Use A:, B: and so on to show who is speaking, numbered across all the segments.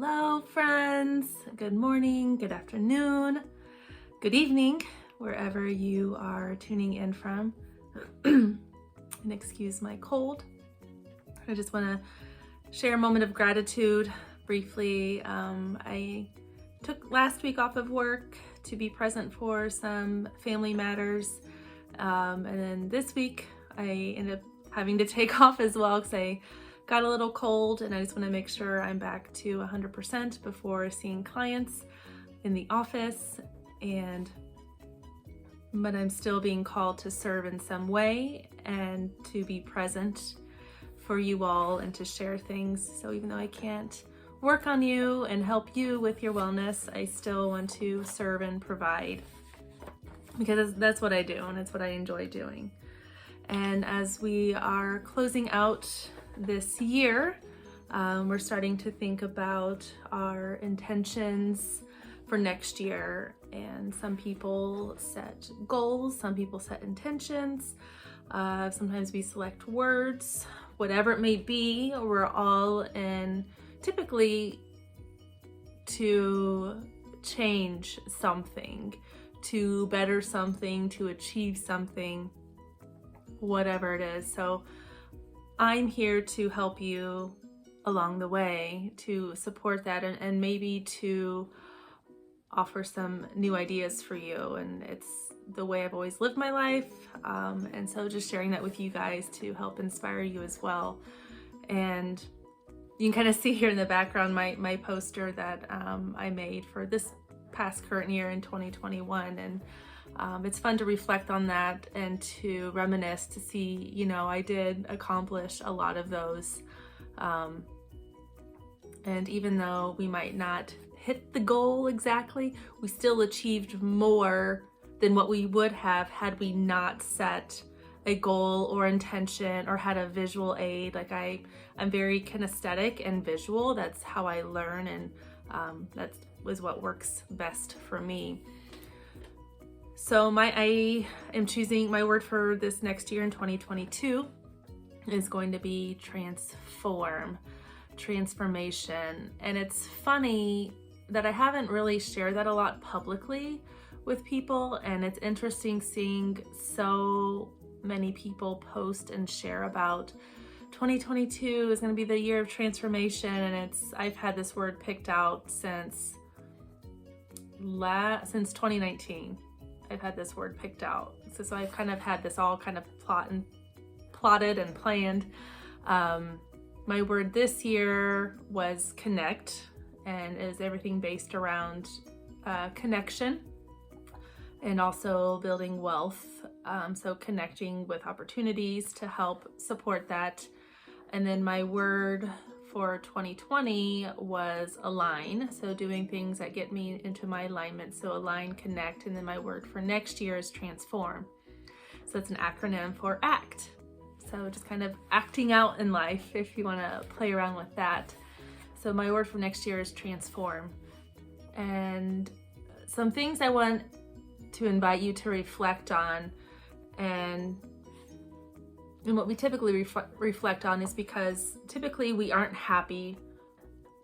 A: Hello, friends. Good morning, good afternoon, good evening, wherever you are tuning in from. And excuse my cold. I just want to share a moment of gratitude briefly. I took last week off of work to be present for some family matters. And then this week I ended up having to take off as well because I got a little cold, and I just want to make sure I'm back to 100% before seeing clients in the office. But I'm still being called to serve in some way and to be present for you all and to share things. So even though I can't work on you and help you with your wellness, I still want to serve and provide, because that's what I do and it's what I enjoy doing. And as we are closing out this year, we're starting to think about our intentions for next year. And some people set goals, some people set intentions, sometimes we select words, whatever it may be. We're all in typically to change something, to better something, to achieve something, whatever it is. So I'm here to help you along the way, to support that, and maybe to offer some new ideas for you. And it's the way I've always lived my life. And so just sharing that with you guys to help inspire you as well. And you can kind of see here in the background my poster that I made for this past current year in 2021. And it's fun to reflect on that and to reminisce, to see, I did accomplish a lot of those. And even though we might not hit the goal exactly, we still achieved more than what we would have had we not set a goal or intention or had a visual aid. Like I'm very kinesthetic and visual. That's how I learn, and that was what works best for me. So I am choosing my word for this next year in 2022 is going to be transformation. And it's funny that I haven't really shared that a lot publicly with people. And it's interesting seeing so many people post and share about 2022 is going to be the year of transformation. And I've had this word picked out since 2019. I've had this word picked out. So I've kind of had this all kind of plotted and planned. My word this year was connect, and is everything based around connection and also building wealth. So connecting with opportunities to help support that. And then my word for 2020 was align. So doing things that get me into my alignment. So align, connect. And then my word for next year is transform. So it's an acronym for ACT. So just kind of acting out in life, if you want to play around with that. So my word for next year is transform. And some things I want to invite you to reflect on, and what we typically reflect on is because typically we aren't happy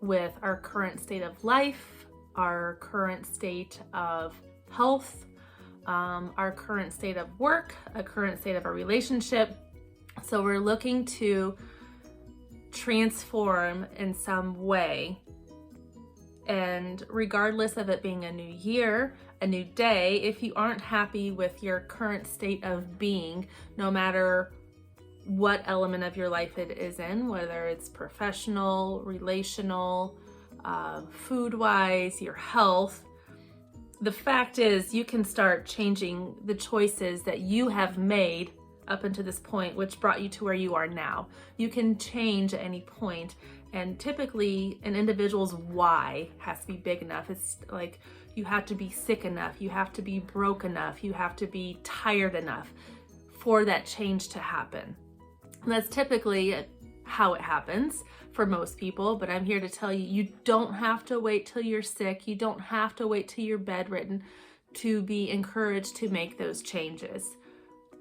A: with our current state of life, our current state of health, our current state of work, a current state of our relationship. So we're looking to transform in some way. And regardless of it being a new year, a new day, if you aren't happy with your current state of being, no matter what element of your life it is in, whether it's professional, relational, food-wise, your health, the fact is you can start changing the choices that you have made up until this point, which brought you to where you are now. You can change at any point, and typically an individual's why has to be big enough. It's like you have to be sick enough, you have to be broke enough, you have to be tired enough for that change to happen. And that's typically how it happens for most people, but I'm here to tell you, you don't have to wait till you're sick. You don't have to wait till you're bedridden to be encouraged to make those changes.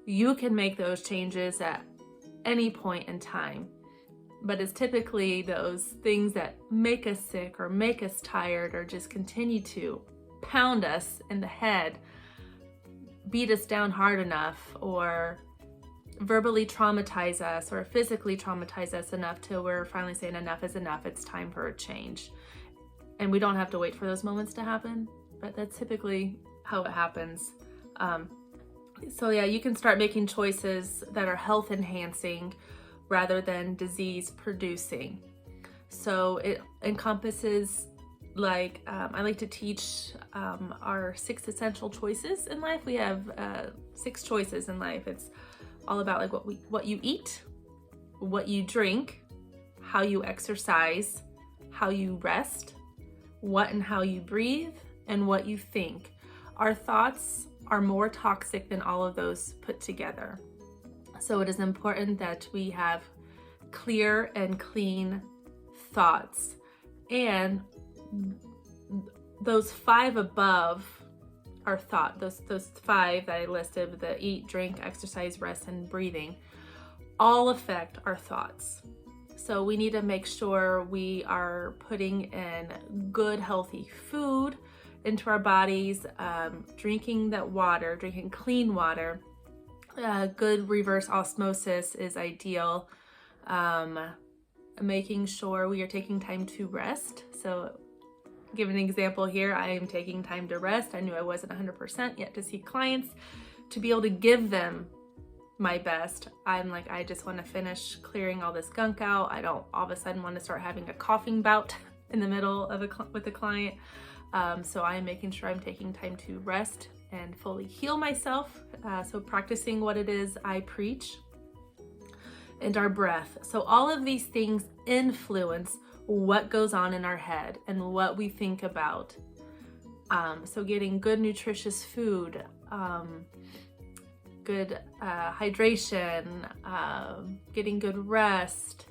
A: You can make those changes at any point in time. but it's typically those things that make us sick or make us tired or just continue to pound us in the head, beat us down hard enough, or verbally traumatize us or physically traumatize us enough till we're finally saying enough is enough, it's time for a change. And we don't have to wait for those moments to happen, but that's typically how it happens. So yeah, you can start making choices that are health enhancing rather than disease producing. So it encompasses, like, I like to teach our 6 essential choices in life. We have 6 choices in life. It's all about like what you eat, what you drink, how you exercise, how you rest, what and how you breathe, and what you think. Our thoughts are more toxic than all of those put together. So it is important that we have clear and clean thoughts. And those 5 above are thought, those 5 that I listed, the eat, drink, exercise, rest, and breathing, all affect our thoughts. So we need to make sure we are putting in good, healthy food into our bodies, drinking that water, drinking clean water. Good reverse osmosis is ideal. Making sure we are taking time to rest. So give an example here, I am taking time to rest. I knew I wasn't 100% yet to see clients, to be able to give them my best. I'm like, I just want to finish clearing all this gunk out. I don't all of a sudden want to start having a coughing bout in the middle of with a client. So I am making sure I'm taking time to rest and fully heal myself. So practicing what it is I preach, and our breath. So all of these things influence what goes on in our head and what we think about. So getting good nutritious food, good hydration, getting good rest,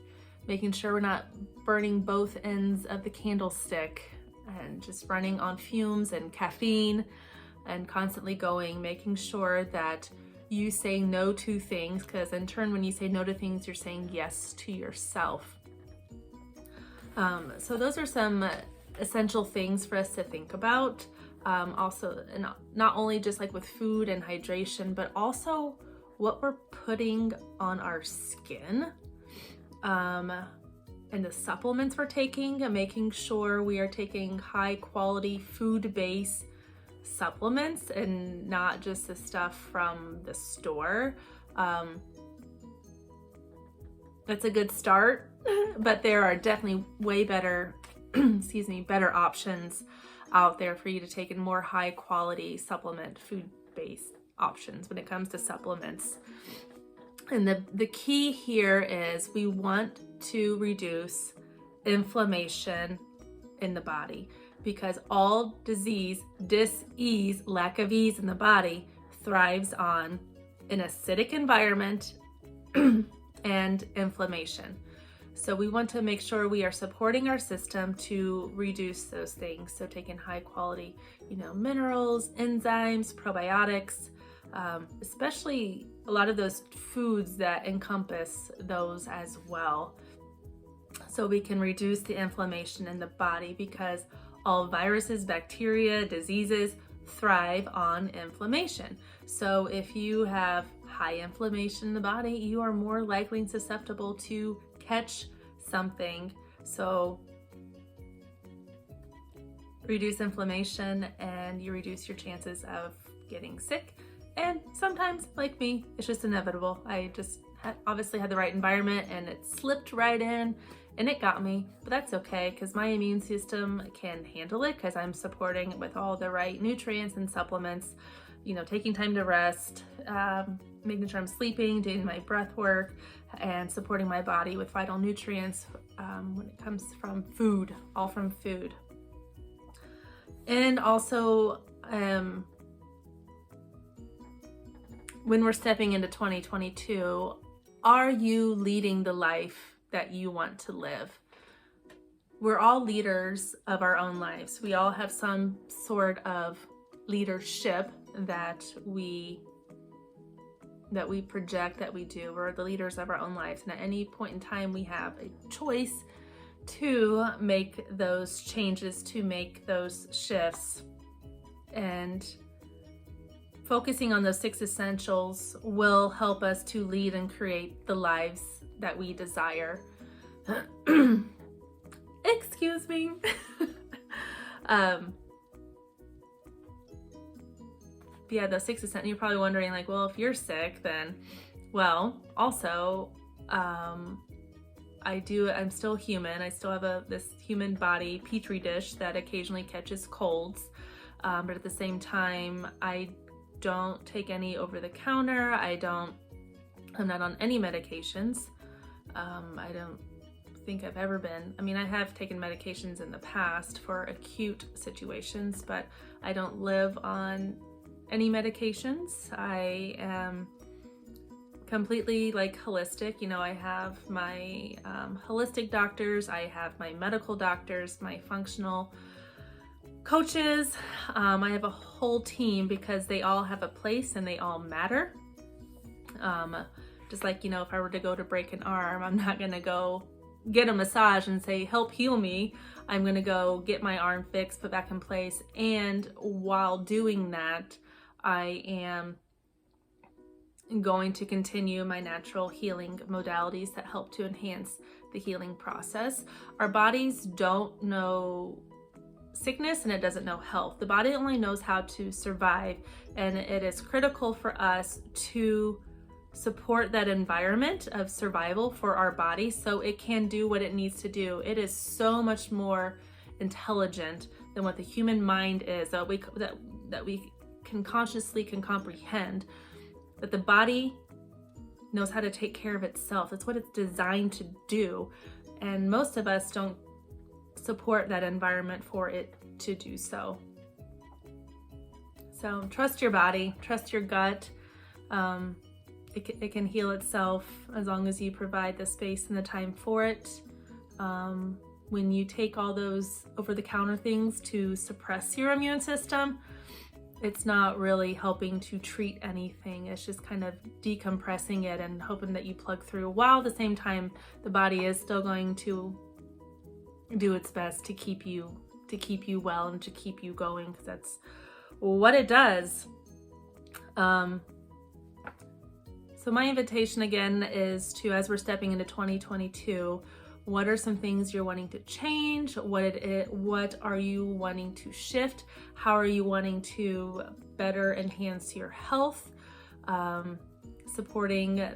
A: making sure we're not burning both ends of the candlestick and just running on fumes and caffeine and constantly going, making sure that you say no to things, because in turn, when you say no to things, you're saying yes to yourself. So those are some essential things for us to think about. Also, not only just like with food and hydration, but also what we're putting on our skin, and the supplements we're taking, and making sure we are taking high quality food-based supplements and not just the stuff from the store. That's a good start, but there are definitely way better, better options out there for you to take in, more high quality supplement, food-based options when it comes to supplements. And the key here is we want to reduce inflammation in the body, because all disease, dis-ease, lack of ease in the body, thrives on an acidic environment and inflammation. So we want to make sure we are supporting our system to reduce those things. So taking high quality, minerals, enzymes, probiotics, especially a lot of those foods that encompass those as well. So we can reduce the inflammation in the body, because all viruses, bacteria, diseases thrive on inflammation. So if you have high inflammation in the body, you are more likely and susceptible to catch something. So reduce inflammation and you reduce your chances of getting sick. And sometimes, like me, it's just inevitable. I just obviously had the right environment and it slipped right in and it got me, but that's okay, because my immune system can handle it, because I'm supporting it with all the right nutrients and supplements, taking time to rest, making sure I'm sleeping, doing my breath work, and supporting my body with vital nutrients when it comes from food, all from food. And also, when we're stepping into 2022, are you leading the life that you want to live? We're all leaders of our own lives. We all have some sort of leadership that we that we project, that we do. We're the leaders of our own lives. And at any point in time, we have a choice to make those changes, to make those shifts. And focusing on those 6 essentials will help us to lead and create the lives that we desire. Excuse me. Yeah, those 6 essentials. You're probably wondering, like, well, if you're sick, then, well, also, I'm still human. I still have this human body petri dish that occasionally catches colds. But at the same time, I don't take any over the counter. I'm not on any medications. I don't think I've ever been. I mean, I have taken medications in the past for acute situations, but I don't live on any medications. I am completely like holistic. You know, I have my holistic doctors, I have my medical doctors, my functional coaches. I have a whole team because they all have a place and they all matter. Just like, you know, if I were to go to break an arm, I'm not gonna go get a massage and say, help heal me. I'm gonna go get my arm fixed, put back in place. And while doing that, I am going to continue my natural healing modalities that help to enhance the healing process. Our bodies don't know sickness and it doesn't know health. The body only knows how to survive, and it is critical for us to support that environment of survival for our body so it can do what it needs to do. It is so much more intelligent than what the human mind is, that we can consciously comprehend. That the body knows how to take care of itself. That's what it's designed to do. And most of us don't support that environment for it to do so. So trust your body, trust your gut. It can heal itself as long as you provide the space and the time for it. When you take all those over-the-counter things to suppress your immune system, it's not really helping to treat anything. It's just kind of decompressing it and hoping that you plug through, while at the same time the body is still going to do its best to keep you well and to keep you going, because that's what it does. So my invitation again is to, as we're stepping into 2022, what are some things you're wanting to change? What are you wanting to shift? How are you wanting to better enhance your health? Supporting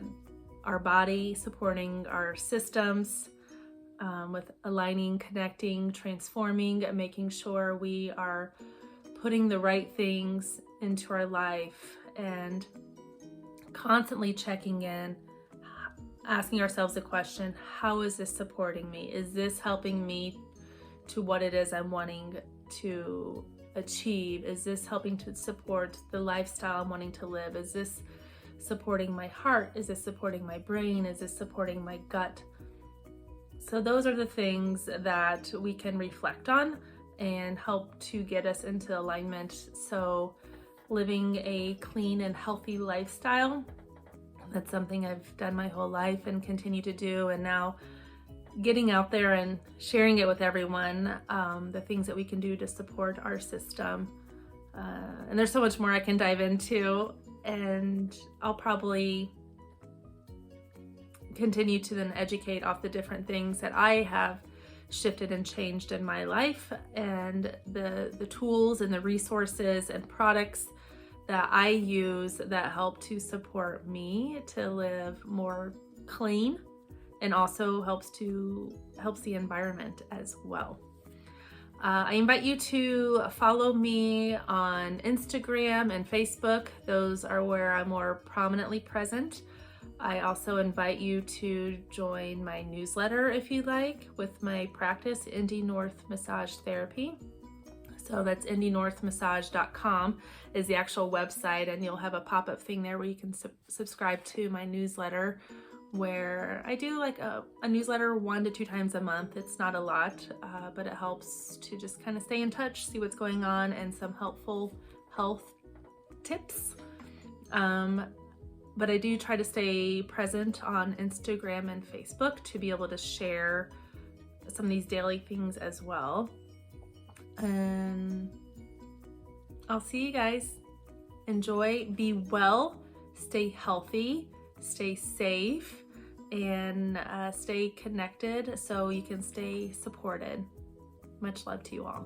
A: our body, supporting our systems, with aligning, connecting, transforming, making sure we are putting the right things into our life, and constantly checking in, asking ourselves the question, how is this supporting me? Is this helping me to what it is I'm wanting to achieve? Is this helping to support the lifestyle I'm wanting to live? Is this supporting my heart? Is this supporting my brain? Is this supporting my gut? So those are the things that we can reflect on and help to get us into alignment. So living a clean and healthy lifestyle, that's something I've done my whole life and continue to do. And now getting out there and sharing it with everyone, the things that we can do to support our system. And there's so much more I can dive into, and I'll probably continue to then educate off the different things that I have shifted and changed in my life, and the tools and the resources and products that I use that help to support me to live more clean, and also helps the environment as well. I invite you to follow me on Instagram and Facebook. Those are where I'm more prominently present. I also invite you to join my newsletter if you like, with my practice, Indy North Massage Therapy. So that's indynorthmassage.com is the actual website, and you'll have a pop-up thing there where you can subscribe to my newsletter, where I do like a newsletter 1 to 2 times a month. It's not a lot, but it helps to just kind of stay in touch, see what's going on, and some helpful health tips. but I do try to stay present on Instagram and Facebook to be able to share some of these daily things as well. And I'll see you guys. Enjoy, be well, stay healthy, stay safe, and stay connected so you can stay supported. Much love to you all.